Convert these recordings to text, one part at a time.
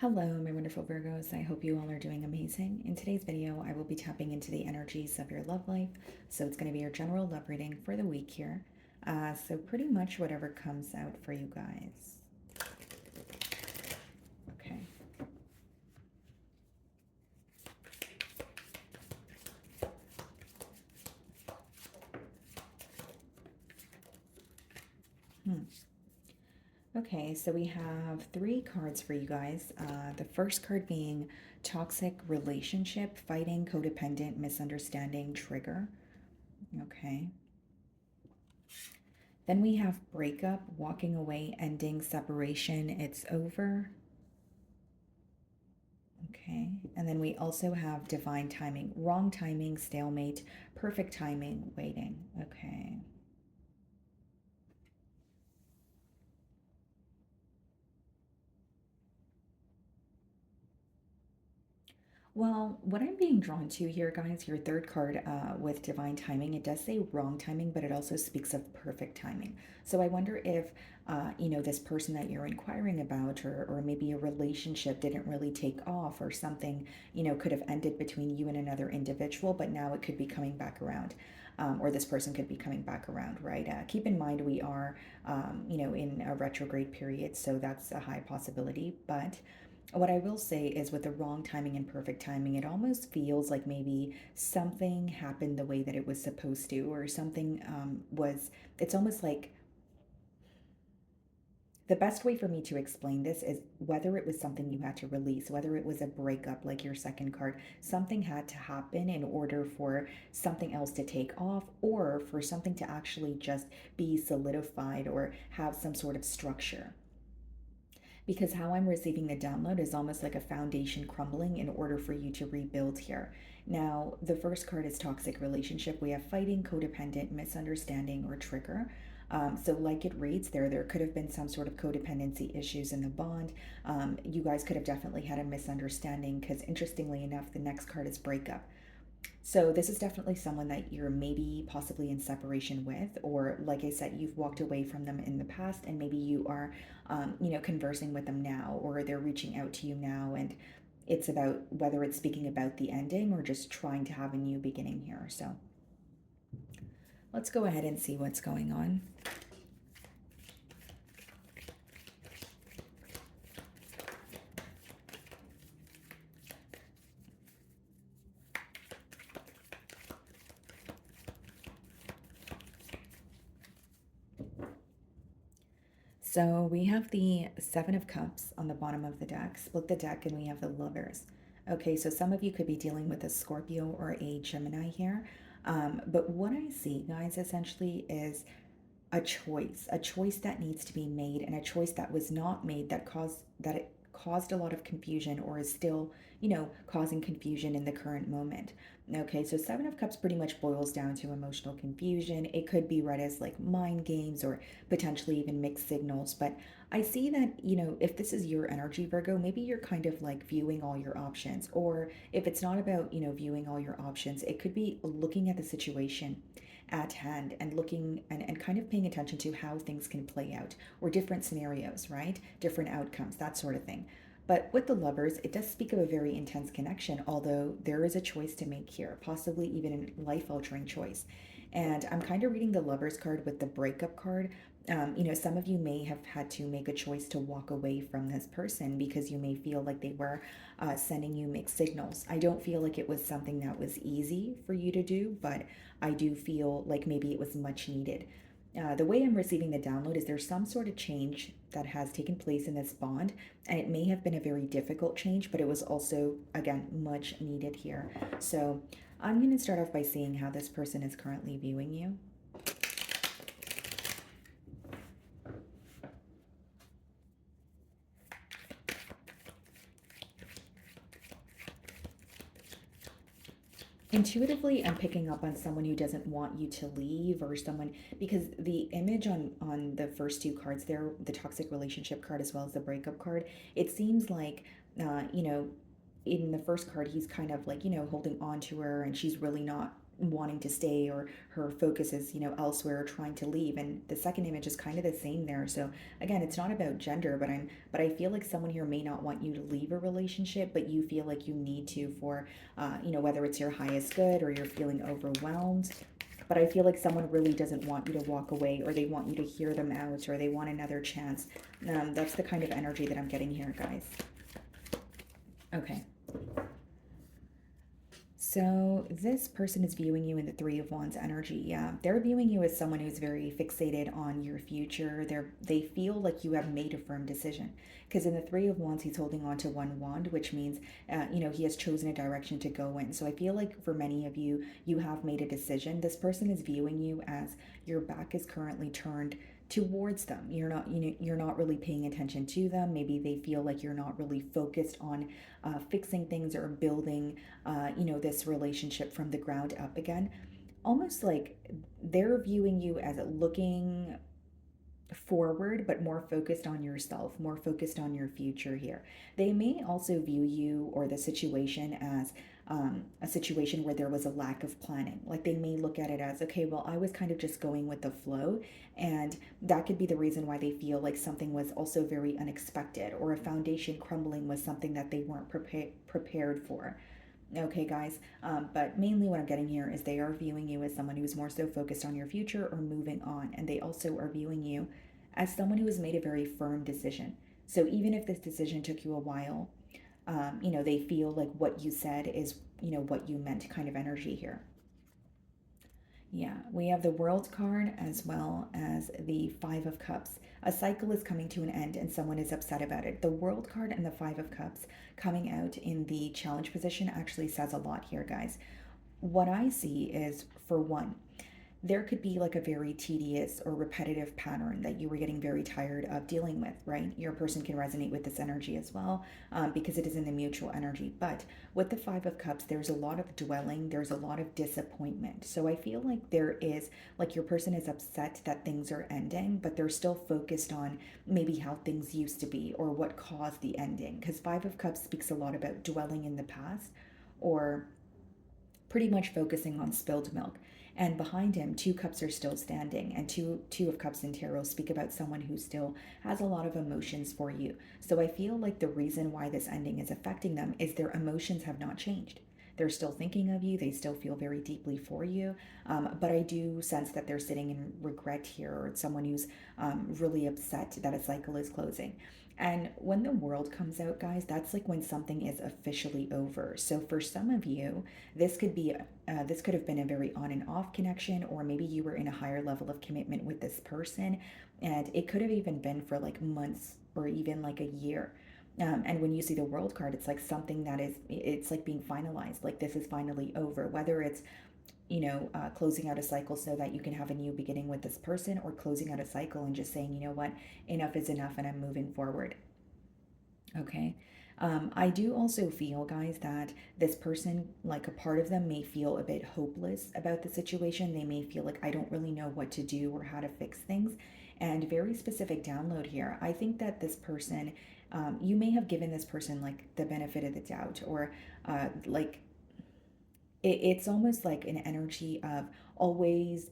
Hello, my wonderful Virgos. I hope you all are doing amazing. In today's video, I will be tapping into the energies of your love life. So it's going to be your general love reading for the week here. So pretty much whatever comes out for you guys. Okay. Okay, so we have three cards for you guys. The first card being toxic relationship, fighting, codependent, misunderstanding, trigger. Okay. Then we have breakup, walking away, ending, separation, it's over. Okay, and then we also have divine timing, wrong timing, stalemate, perfect timing, waiting. Okay. Well, what I'm being drawn to here, guys, your third card with divine timing, it does say wrong timing, but it also speaks of perfect timing. So I wonder if, this person that you're inquiring about, or maybe a relationship didn't really take off, or something, could have ended between you and another individual, but now it could be coming back around. Or this person could be coming back around, right? Keep in mind we are, in a retrograde period, so that's a high possibility. But what I will say is, with the wrong timing and perfect timing, it almost feels like maybe something happened the way that it was supposed to, or something it's almost like the best way for me to explain this is whether it was something you had to release, whether it was a breakup, like your second card, something had to happen in order for something else to take off, or for something to actually just be solidified or have some sort of structure, because how I'm receiving the download is almost like a foundation crumbling in order for you to rebuild here. Now, the first card is toxic relationship. We have fighting, codependent, misunderstanding, or trigger. So, like it reads there could have been some sort of codependency issues in the bond. You guys could have definitely had a misunderstanding, because interestingly enough, the next card is breakup. So this is definitely someone that you're maybe possibly in separation with, or like I said, you've walked away from them in the past, and maybe you are, conversing with them now, or they're reaching out to you now, and it's about whether it's speaking about the ending or just trying to have a new beginning here. So let's go ahead and see what's going on. So we have the Seven of Cups on the bottom of the deck. Split the deck, and we have the Lovers. Okay, so some of you could be dealing with a Scorpio or a Gemini here. But what I see, guys, essentially is a choice that needs to be made, and a choice that was not made, that it caused a lot of confusion, or is still, causing confusion in the current moment. Okay, so Seven of Cups pretty much boils down to emotional confusion. It could be read as like mind games, or potentially even mixed signals. But I see that, if this is your energy, Virgo, maybe you're kind of like viewing all your options. Or if it's not about, viewing all your options, it could be looking at the situation at hand, and looking and kind of paying attention to how things can play out, or different scenarios, right? Different outcomes, that sort of thing. But with the Lovers, it does speak of a very intense connection, although there is a choice to make here, possibly even a life altering choice. And I'm kind of reading the Lovers card with the breakup card. Some of you may have had to make a choice to walk away from this person, because you may feel like they were sending you mixed signals. I don't feel like it was something that was easy for you to do, but I do feel like maybe it was much needed. The way I'm receiving the download is there's some sort of change that has taken place in this bond, and it may have been a very difficult change, but it was also, again, much needed here. So I'm going to start off by seeing how this person is currently viewing you. Intuitively, I'm picking up on someone who doesn't want you to leave, or someone, because the image on the first two cards there, the toxic relationship card as well as the breakup card, it seems like, uh, you know in the first card, he's kind of like, holding on to her, and she's really not wanting to stay, or her focus is, elsewhere, trying to leave. And the second image is kind of the same there. So again, it's not about gender, but I feel like someone here may not want you to leave a relationship, but you feel like you need to for, whether it's your highest good or you're feeling overwhelmed. But I feel like someone really doesn't want you to walk away, or they want you to hear them out, or they want another chance. That's the kind of energy that I'm getting here, guys. Okay. So this person is viewing you in the Three of Wands energy. Yeah, they're viewing you as someone who's very fixated on your future. They feel like you have made a firm decision. Because in the Three of Wands, he's holding on to one wand, which means, he has chosen a direction to go in. So I feel like for many of you, you have made a decision. This person is viewing you as your back is currently turned towards them. You're not really paying attention to them. Maybe they feel like you're not really focused on fixing things or building, this relationship from the ground up again. Almost like they're viewing you as looking forward, but more focused on yourself, more focused on your future here. They may also view you or the situation as a situation where there was a lack of planning. Like they may look at it as, okay, well, I was kind of just going with the flow. And that could be the reason why they feel like something was also very unexpected, or a foundation crumbling was something that they weren't prepared for. Okay, guys. But mainly what I'm getting here is they are viewing you as someone who's more so focused on your future or moving on. And they also are viewing you as someone who has made a very firm decision. So even if this decision took you a while, they feel like what you said is, what you meant kind of energy here. Yeah, we have the World card as well as the Five of Cups. A cycle is coming to an end and someone is upset about it. The World card and the Five of Cups coming out in the challenge position actually says a lot here, guys. What I see is, for one, there could be like a very tedious or repetitive pattern that you were getting very tired of dealing with, right? Your person can resonate with this energy as well, because it is in the mutual energy. But with the Five of Cups, there's a lot of dwelling, there's a lot of disappointment. So I feel like there is, like, your person is upset that things are ending, but they're still focused on maybe how things used to be or what caused the ending. Because Five of Cups speaks a lot about dwelling in the past, or pretty much focusing on spilled milk. And behind him, two cups are still standing, and two of cups in tarot speak about someone who still has a lot of emotions for you. So I feel like the reason why this ending is affecting them is their emotions have not changed. They're still thinking of you. They still feel very deeply for you. But I do sense that they're sitting in regret here, or it's someone who's really upset that a cycle is closing. And when the world comes out, guys, that's like when something is officially over. So for some of you, this could have been a very on and off connection, or maybe you were in a higher level of commitment with this person, and it could have even been for like months or even like a year. And when you see the world card, it's like something it's like being finalized, like this is finally over, whether it's, closing out a cycle so that you can have a new beginning with this person, or closing out a cycle and just saying, you know what, enough is enough and I'm moving forward. Okay. I do also feel, guys, that this person, like a part of them, may feel a bit hopeless about the situation. They may feel like, I don't really know what to do or how to fix things. And very specific download here. I think that this person, you may have given this person like the benefit of the doubt, or like it's almost like an energy of always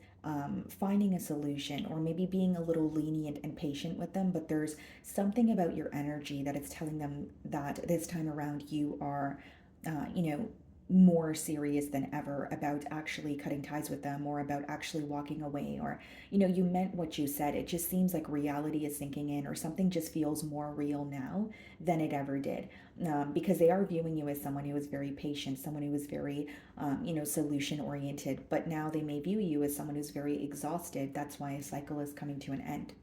finding a solution, or maybe being a little lenient and patient with them. But there's something about your energy that it's telling them that this time around you are, uh, you know, more serious than ever about actually cutting ties with them, or about actually walking away, or, you meant what you said. It just seems like reality is sinking in, or something just feels more real now than it ever did, because they are viewing you as someone who is very patient, someone who is very, solution oriented. But now they may view you as someone who's very exhausted. That's why a cycle is coming to an end.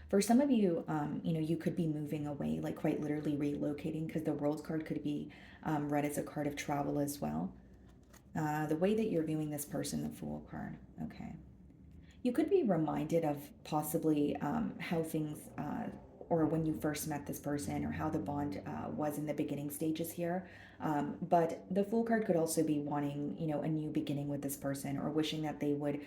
For some of you, you could be moving away, like quite literally relocating, because the World card could be read as a card of travel as well. The way that you're viewing this person, the Fool card. Okay. You could be reminded of possibly how things or when you first met this person, or how the bond was in the beginning stages here. But the Fool card could also be wanting, a new beginning with this person, or wishing that they would,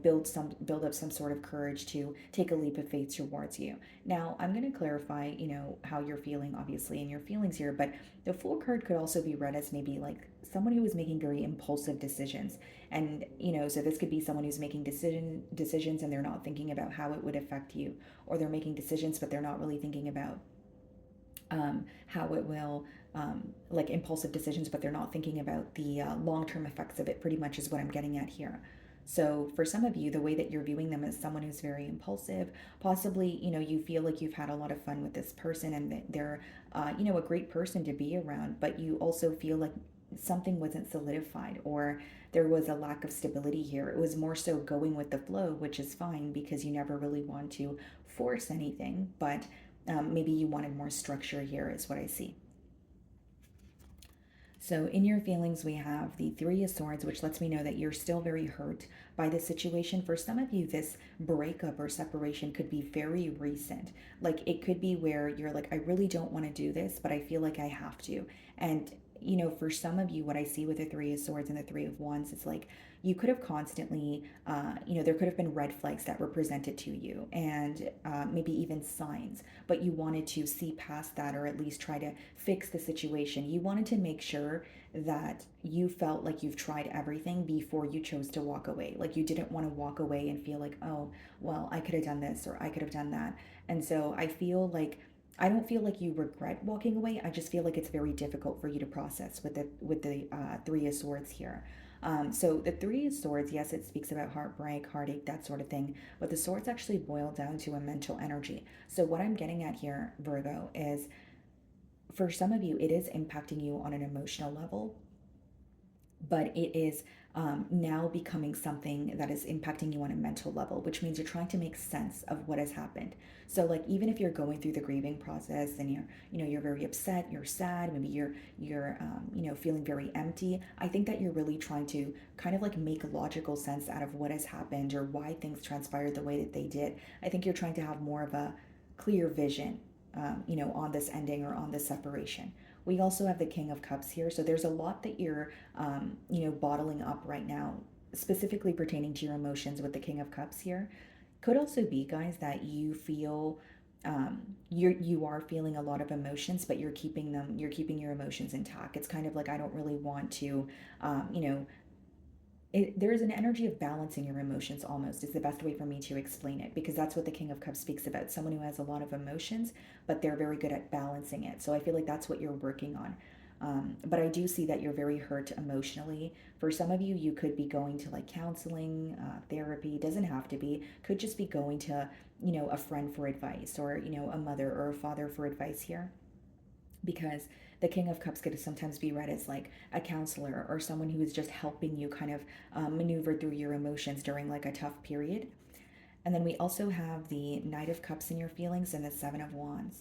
build up some sort of courage to take a leap of faith towards you. Now, I'm going to clarify, how you're feeling, obviously, and your feelings here, but the Fool card could also be read as maybe like someone who is making very impulsive decisions. And, so this could be someone who's making decisions and they're not thinking about how it would affect you, or they're making decisions, but they're not really thinking about how it will, like impulsive decisions, but they're not thinking about the long term effects of it, pretty much is what I'm getting at here. So, for some of you, the way that you're viewing them as someone who's very impulsive, possibly, you feel like you've had a lot of fun with this person and that they're, a great person to be around, but you also feel like something wasn't solidified, or there was a lack of stability here. It was more so going with the flow, which is fine because you never really want to force anything, but maybe you wanted more structure here, is what I see. So, in your feelings, we have the Three of Swords, which lets me know that you're still very hurt by the situation. For some of you, this breakup or separation could be very recent. Like, it could be where you're like, I really don't want to do this, but I feel like I have to. And, for some of you, what I see with the Three of Swords and the Three of Wands is like, you could have constantly, there could have been red flags that were presented to you, and maybe even signs, but you wanted to see past that, or at least try to fix the situation. You wanted to make sure that you felt like you've tried everything before you chose to walk away. Like, you didn't want to walk away and feel like, oh, well, I could have done this or I could have done that. And so I don't feel like you regret walking away. I just feel like it's very difficult for you to process with the Three of Swords here. So the Three of Swords, yes, it speaks about heartbreak, heartache, that sort of thing, but the swords actually boil down to a mental energy. So what I'm getting at here, Virgo, is for some of you, it is impacting you on an emotional level, but it is now becoming something that is impacting you on a mental level, which means you're trying to make sense of what has happened. So, like, even if you're going through the grieving process and you're very upset, you're sad, maybe you're feeling very empty. I think that you're really trying to kind of like make logical sense out of what has happened or why things transpired the way that they did. I think you're trying to have more of a clear vision, on this ending or on this separation. We also have the King of Cups here. So there's a lot that you're, bottling up right now, specifically pertaining to your emotions with the King of Cups here. Could also be, guys, that you feel you are feeling a lot of emotions, but you're keeping your emotions intact. It's kind of like, I don't really want to, there is an energy of balancing your emotions, almost is the best way for me to explain it, because that's what the King of Cups speaks about, someone who has a lot of emotions, but they're very good at balancing it. So I feel like that's what you're working on. But I do see that you're very hurt emotionally. For some of you, you could be going to like counseling, therapy, doesn't have to be, could just be going to, a friend for advice, or, a mother or a father for advice here, because the King of Cups could sometimes be read as like a counselor or someone who is just helping you kind of maneuver through your emotions during like a tough period. And then we also have the Knight of Cups in your feelings and the Seven of Wands.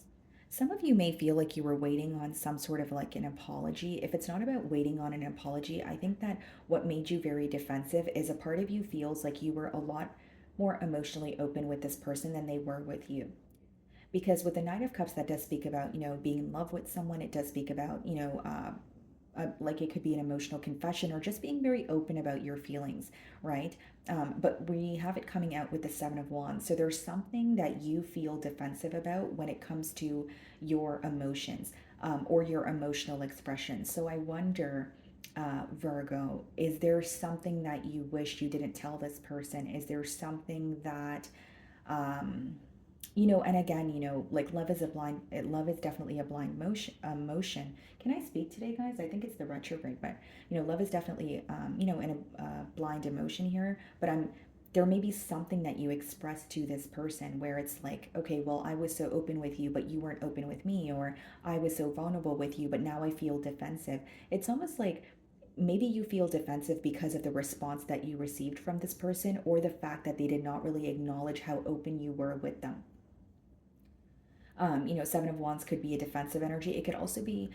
Some of you may feel like you were waiting on some sort of like an apology. If it's not about waiting on an apology, I think that what made you very defensive is a part of you feels like you were a lot more emotionally open with this person than they were with you. Because with the Knight of Cups, that does speak about, being in love with someone. It does speak about, like it could be an emotional confession or just being very open about your feelings, right? But we have it coming out with the Seven of Wands. So there's something that you feel defensive about when it comes to your emotions, or your emotional expression. So I wonder, Virgo, is there something that you wish you didn't tell this person? Is there something that, um, and again, like love is definitely a blind motion. Can I speak today, guys? I think it's the retrograde, but love is definitely, in a blind emotion here. But there may be something that you express to this person where it's like, okay, well, I was so open with you, but you weren't open with me, or I was so vulnerable with you, but now I feel defensive. It's almost like maybe you feel defensive because of the response that you received from this person, or the fact that they did not really acknowledge how open you were with them. Seven of Wands could be a defensive energy. It could also be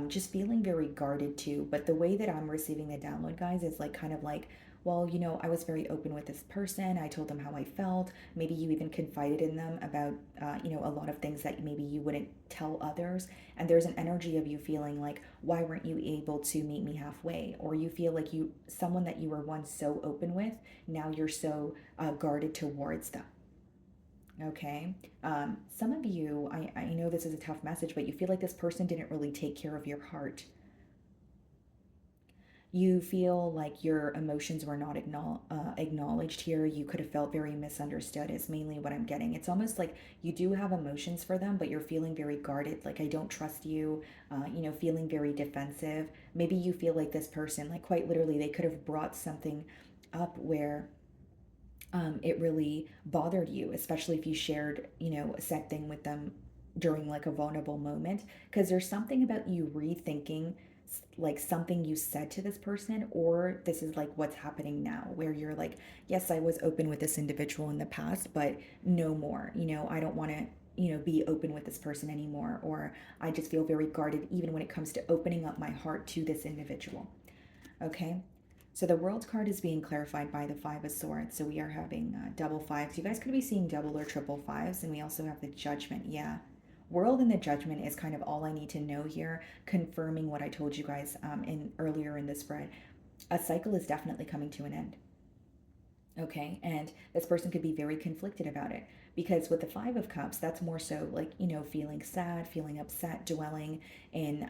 just feeling very guarded too. But the way that I'm receiving the download, guys, is like kind of like well, I was very open with this person. I told them how I felt. Maybe you even confided in them about, a lot of things that maybe you wouldn't tell others. And there's an energy of you feeling like, why weren't you able to meet me halfway? Or you feel like someone that you were once so open with, now you're so guarded towards them. Okay. Some of you, I know this is a tough message, but you feel like this person didn't really take care of your heart. You feel like your emotions were not acknowledged here. You could have felt very misunderstood, is mainly what I'm getting. It's almost like you do have emotions for them, but you're feeling very guarded. Like, I don't trust you, feeling very defensive. Maybe you feel like this person, like, quite literally, they could have brought something up where it really bothered you, especially if you shared, a set thing with them during like a vulnerable moment. Because there's something about you rethinking like something you said to this person, or this is like what's happening now, where you're like, yes, I was open with this individual in the past, but no more. I don't want to. Be open with this person anymore, or I just feel very guarded even when it comes to opening up my heart to this individual. Okay. So the world card is being clarified by the Five of Swords. So we are having double fives. You guys could be seeing double or triple fives. And we also have the Judgment. Yeah. World and the Judgment is kind of all I need to know here, confirming what I told you guys in earlier in the spread. A cycle is definitely coming to an end. Okay, and this person could be very conflicted about it because with the Five of Cups, that's more so like, feeling sad, feeling upset, dwelling in,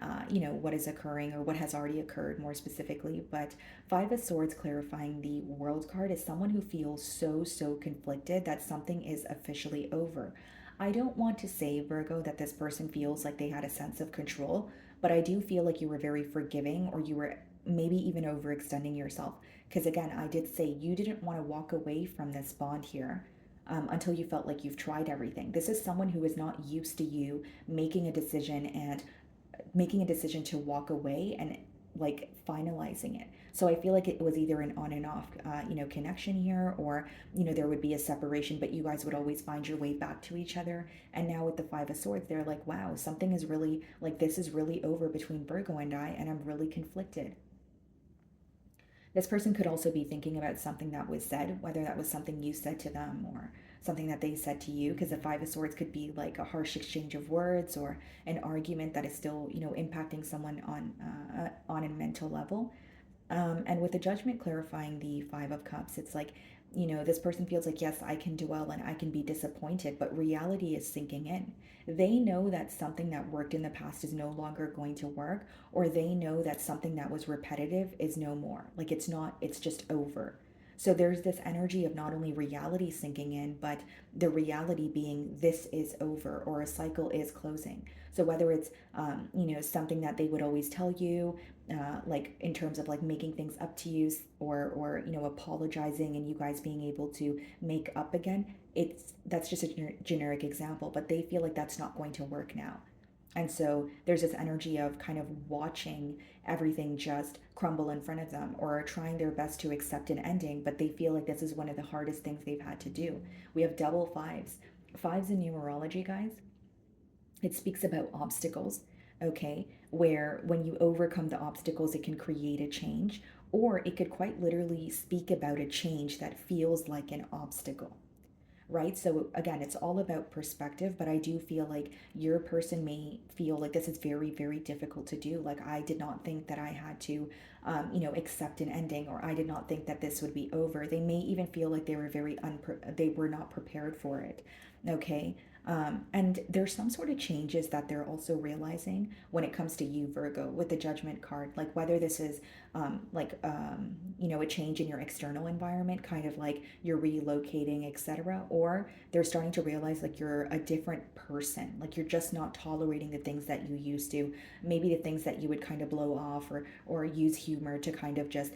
what is occurring or what has already occurred more specifically. But Five of Swords clarifying the World card is someone who feels so, so conflicted that something is officially over. I don't want to say, Virgo, that this person feels like they had a sense of control, but I do feel like you were very forgiving or you were maybe even overextending yourself because again, I did say you didn't want to walk away from this bond here until you felt like you've tried everything. This is someone who is not used to you making a decision and making a decision to walk away and like finalizing it. So I feel like it was either an on and off, connection here, or there would be a separation, but you guys would always find your way back to each other. And now with the Five of Swords, they're like, wow, something is really like this is really over between Virgo and I'm really conflicted. This person could also be thinking about something that was said, whether that was something you said to them or something that they said to you, because the Five of Swords could be like a harsh exchange of words or an argument that is still, impacting someone on a mental level. And with the Judgment clarifying the Five of Cups, it's like, this person feels like, yes, I can dwell and I can be disappointed, but reality is sinking in. They know that something that worked in the past is no longer going to work, or they know that something that was repetitive is no more. Like it's not, it's just over. So there's this energy of not only reality sinking in, but the reality being this is over or a cycle is closing. So whether it's, something that they would always tell you, like in terms of like making things up to you or apologizing and you guys being able to make up again, that's just a generic example, but they feel like that's not going to work now. And so there's this energy of kind of watching everything just crumble in front of them or trying their best to accept an ending, but they feel like this is one of the hardest things they've had to do. We have double fives. Fives in numerology, guys, it speaks about obstacles, okay, where when you overcome the obstacles, it can create a change, or it could quite literally speak about a change that feels like an obstacle, right? So again, it's all about perspective, but I do feel like your person may feel like this is very, very difficult to do. Like I did not think that I had to, accept an ending, or I did not think that this would be over. They may even feel like they were they were not prepared for it. Okay. And there's some sort of changes that they're also realizing when it comes to you, Virgo, with the Judgment card. Like whether this is a change in your external environment, kind of like you're relocating, etc., or they're starting to realize like you're a different person, like you're just not tolerating the things that you used to, maybe the things that you would kind of blow off or use humor to kind of just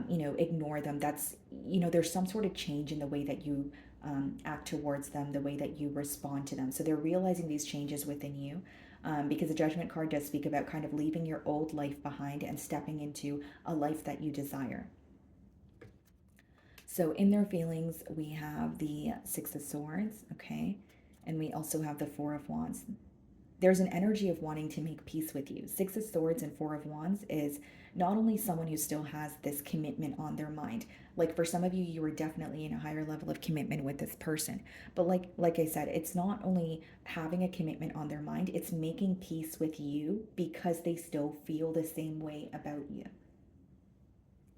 ignore them. That's there's some sort of change in the way that you act towards them, the way that you respond to them. So they're realizing these changes within you, because the Judgment card does speak about kind of leaving your old life behind and stepping into a life that you desire. So in their feelings, we have the Six of Swords, okay? And we also have the Four of Wands. there's an energy of wanting to make peace with you. Six of Swords and Four of Wands is not only someone who still has this commitment on their mind. Like for some of you, you were definitely in a higher level of commitment with this person. But like I said, it's not only having a commitment on their mind, it's making peace with you because they still feel the same way about you.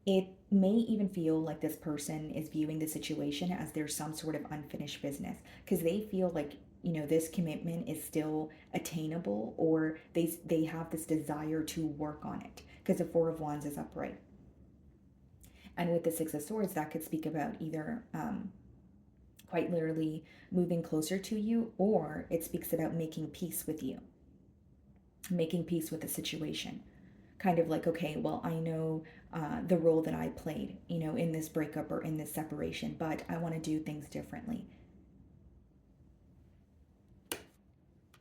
It may even feel like this person is viewing the situation as there's some sort of unfinished business because they feel like, this commitment is still attainable, or they have this desire to work on it because the Four of Wands is upright. And with the Six of Swords, that could speak about either quite literally moving closer to you, or it speaks about making peace with you, making peace with the situation. Kind of like, okay, well, I know the role that I played, in this breakup or in this separation, but I want to do things differently.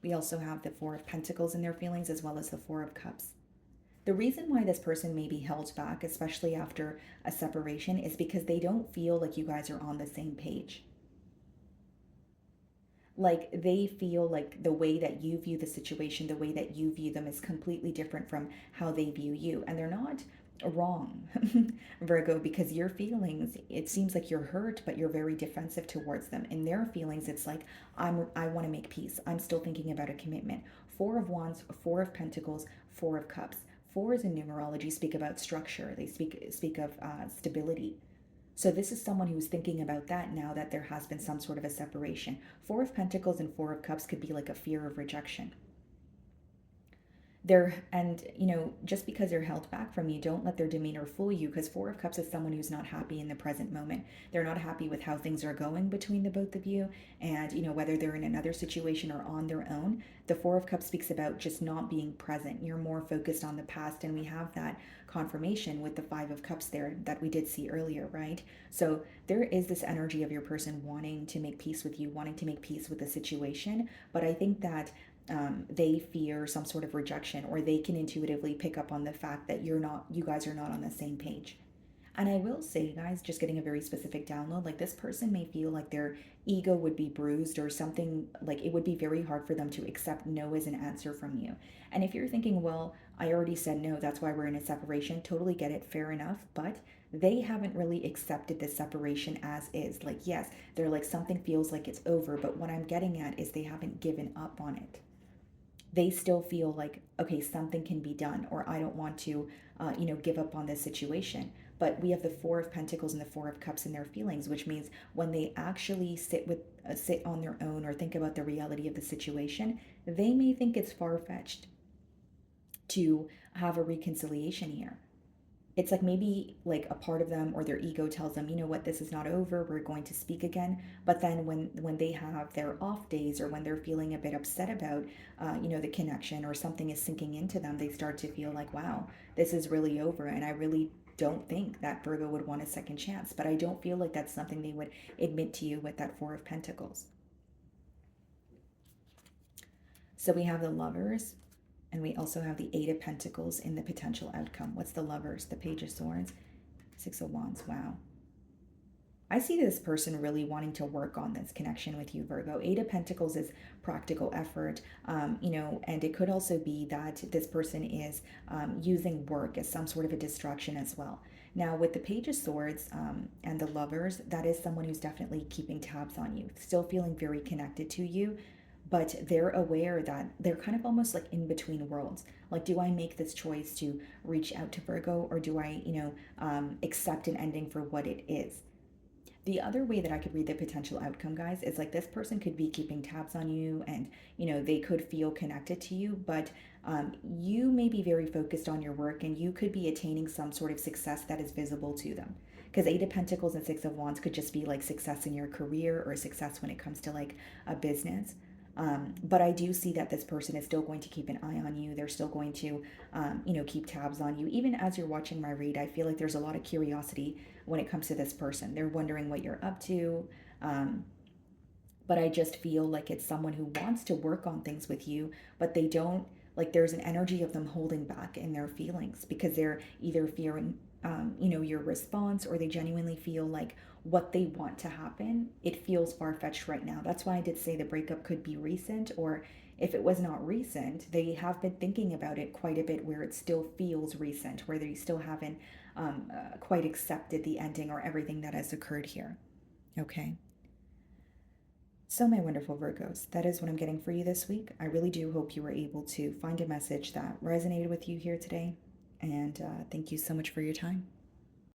We also have the Four of Pentacles in their feelings, as well as the Four of Cups. The reason why this person may be held back, especially after a separation, is because they don't feel like you guys are on the same page. Like they feel like the way that you view the situation, the way that you view them is completely different from how they view you. And they're not wrong, Virgo, because your feelings, it seems like you're hurt, but you're very defensive towards them. In their feelings, it's like, I want to make peace. I'm still thinking about a commitment. Four of Wands, Four of Pentacles, Four of Cups. Fours in numerology speak about structure. They speak of stability. So this is someone who's thinking about that now that there has been some sort of a separation. Four of Pentacles and Four of Cups could be like a fear of rejection. Just because they're held back from you, don't let their demeanor fool you, because Four of Cups is someone who's not happy in the present moment. They're not happy with how things are going between the both of you, and whether they're in another situation or on their own. The Four of Cups speaks about just not being present. You're more focused on the past, and we have that confirmation with the Five of Cups there that we did see earlier, right? So there is this energy of your person wanting to make peace with you, wanting to make peace with the situation, but I think that they fear some sort of rejection, or they can intuitively pick up on the fact that you guys are not on the same page. And I will say, guys, just getting a very specific download, like this person may feel like their ego would be bruised, or something, like it would be very hard for them to accept no as an answer from you. And if you're thinking, well, I already said no, that's why we're in a separation, totally get it, fair enough. But they haven't really accepted this separation as is. Like, yes, they're like, something feels like it's over, but what I'm getting at is they haven't given up on it. They still feel like, okay, something can be done, or I don't want to, give up on this situation. But we have the Four of Pentacles and the Four of Cups in their feelings, which means when they actually sit on their own, or think about the reality of the situation, they may think it's far fetched to have a reconciliation here. It's like maybe like a part of them or their ego tells them, you know what, this is not over, we're going to speak again. But then when they have their off days, or when they're feeling a bit upset about the connection, or something is sinking into them, they start to feel like, wow, this is really over, and I really don't think that Virgo would want a second chance. But I don't feel like that's something they would admit to you with that Four of Pentacles. So we have the Lovers, and we also have the Eight of Pentacles in the potential outcome. What's the Lovers? The Page of Swords, Six of Wands. Wow. I see this person really wanting to work on this connection with you, Virgo. Eight of Pentacles is practical effort, and it could also be that this person is using work as some sort of a distraction as well. Now, with the Page of Swords and the Lovers, that is someone who's definitely keeping tabs on you, still feeling very connected to you, but they're aware that they're kind of almost like in between worlds. Like, do I make this choice to reach out to Virgo, or do I, accept an ending for what it is? The other way that I could read the potential outcome, guys, is like this person could be keeping tabs on you, and they could feel connected to you, but you may be very focused on your work, and you could be attaining some sort of success that is visible to them. Because Eight of Pentacles and Six of Wands could just be like success in your career, or success when it comes to like a business. But I do see that this person is still going to keep an eye on you. They're still going to, keep tabs on you. Even as you're watching my read, I feel like there's a lot of curiosity when it comes to this person. They're wondering what you're up to. But I just feel like it's someone who wants to work on things with you, but they don't, like, there's an energy of them holding back in their feelings, because they're either your response, or they genuinely feel like what they want to happen, it feels far fetched right now. That's why I did say the breakup could be recent, or if it was not recent, they have been thinking about it quite a bit where it still feels recent, where they still haven't quite accepted the ending or everything that has occurred here. Okay. So, my wonderful Virgos, that is what I'm getting for you this week. I really do hope you were able to find a message that resonated with you here today. And thank you so much for your time.